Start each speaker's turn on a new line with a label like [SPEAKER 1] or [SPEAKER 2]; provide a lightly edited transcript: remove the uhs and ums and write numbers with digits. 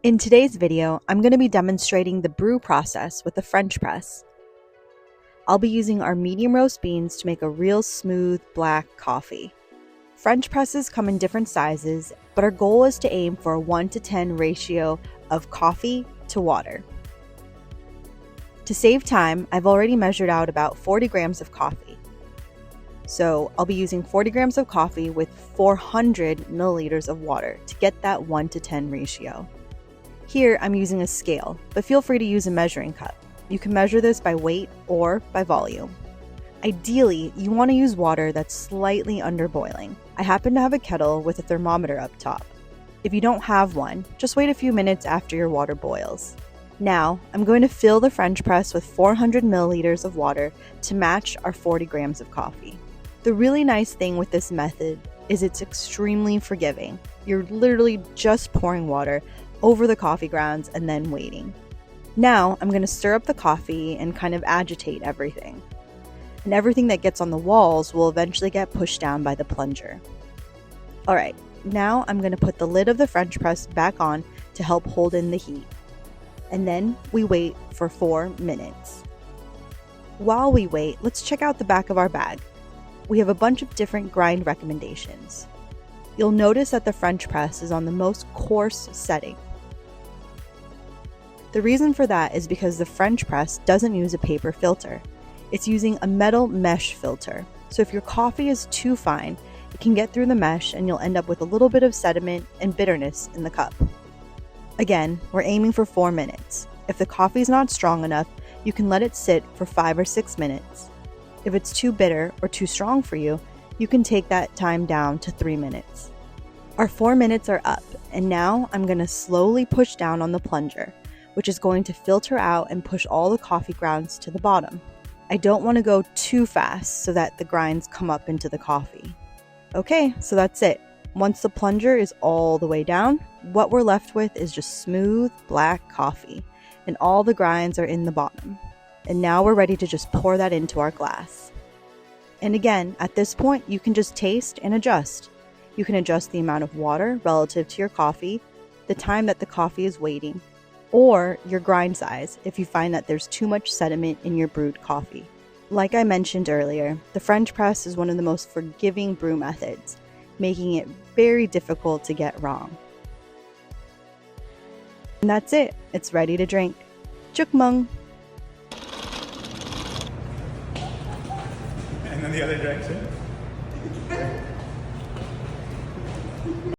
[SPEAKER 1] In today's video, I'm going to be demonstrating the brew process with a French press. I'll be using our medium roast beans to make a real smooth black coffee. French presses come in different sizes, but our goal is to aim for a 1:10 ratio of coffee to water. To save time, I've already measured out about 40 grams of coffee. So I'll be using 40 grams of coffee with 400 milliliters of water to get that 1:10 ratio. Here I'm using a scale, but feel free to use a measuring cup. You can measure this by weight or by volume. Ideally, you want to use water that's slightly under boiling. I happen to have a kettle with a thermometer up top. If you don't have one, just wait a few minutes after your water boils. Now, I'm going to fill the French press with 400 milliliters of water to match our 40 grams of coffee. The really nice thing with this method is it's extremely forgiving. You're literally just pouring water over the coffee grounds and then waiting. Now I'm going to stir up the coffee and kind of agitate everything. And everything that gets on the walls will eventually get pushed down by the plunger. Alright, now I'm going to put the lid of the French press back on to help hold in the heat. And then we wait for 4 minutes. While we wait, let's check out the back of our bag. We have a bunch of different grind recommendations. You'll notice that the French press is on the most coarse setting. The reason for that is because the French press doesn't use a paper filter. It's using a metal mesh filter. So if your coffee is too fine, it can get through the mesh and you'll end up with a little bit of sediment and bitterness in the cup. Again, we're aiming for 4 minutes. If the coffee is not strong enough, you can let it sit for 5 or 6 minutes. If it's too bitter or too strong for you, you can take that time down to 3 minutes. Our 4 minutes are up, and now I'm going to slowly push down on the plunger, which is going to filter out and push all the coffee grounds to the bottom. I don't want to go too fast so that the grinds come up into the coffee. Okay, so that's it. Once the plunger is all the way down, what we're left with is just smooth black coffee, and all the grinds are in the bottom. And now we're ready to just pour that into our glass. And again, at this point, you can just taste and adjust. You can adjust the amount of water relative to your coffee, the time that the coffee is waiting, or your grind size if you find that there's too much sediment in your brewed coffee. Like I mentioned earlier, the French press is one of the most forgiving brew methods, making it very difficult to get wrong. And that's it. It's ready to drink. Chúc mừng!
[SPEAKER 2] And then the other direction.